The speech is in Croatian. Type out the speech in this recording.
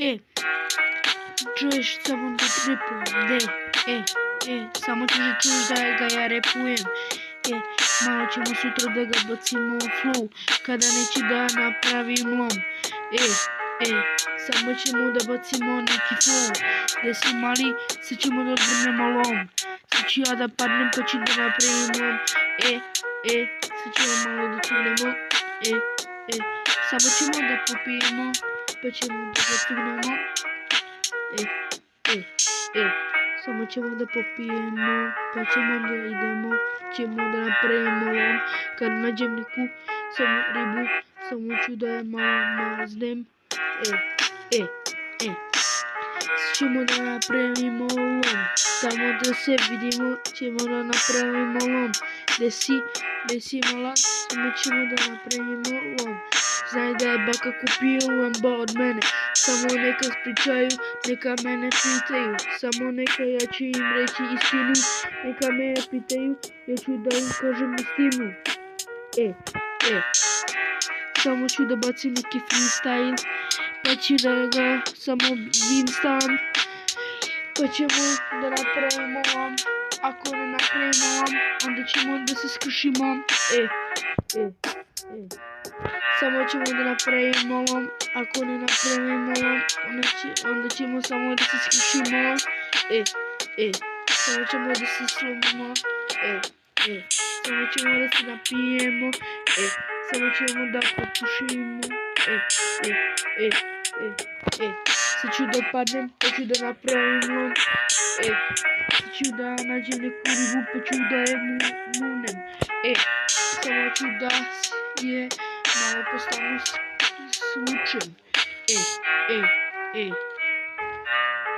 E, čuješ samo da tripujem, samo ćeš da čuješ da ga ja repujem. Malo ćemo sutra da ga bacimo u flow, kada neće da napravim lom. Samo ćemo da bacimo neki flow, gde si mali, sad ćemo da odvrnemo lom. Sad ću ja da padnem pa ću da napravim lom. Sad ćemo malo da cugnemo. Samo ćemo da popijemo, pa ćemo da ga cugnemo. Samo ćemo da popijemo, pa ćemo da idemo, ćemo da napravimo lom. Kad nađem neku samo ribu, samo ću da je malo maznem. Ćemo da napravimo lom, tamo da se vidimo, ćemo da napravimo lom. Gde si mala, samo ćemo da napravimo lom. Znaj da je baka kupio lomba od mene, samo neka pričaju, neka mene pitaju. Samo neka ja ću im reći istinu, neka me pitaju, ja ću da im kažem istinu. Samo ću da bacim neki freestyle, pa ću da ga samo vinstam, pa ćemo da napravimo lom. Ako ne napravimo lom, onda ćemo da se skršimo. Samo ćemo da napravimo lom. Ako ne napravimo lom, onda ćemo samo da se skršimo. Samo ćemo da se slomimo. Samo ćemo da se napijemo. Samo ćemo da popušimo. Sad ću da padnem, pa ću da napravim lom. Sad ću da nađem neku ribu, pa ću da je munem. Samo ću da je malo postanu slučen.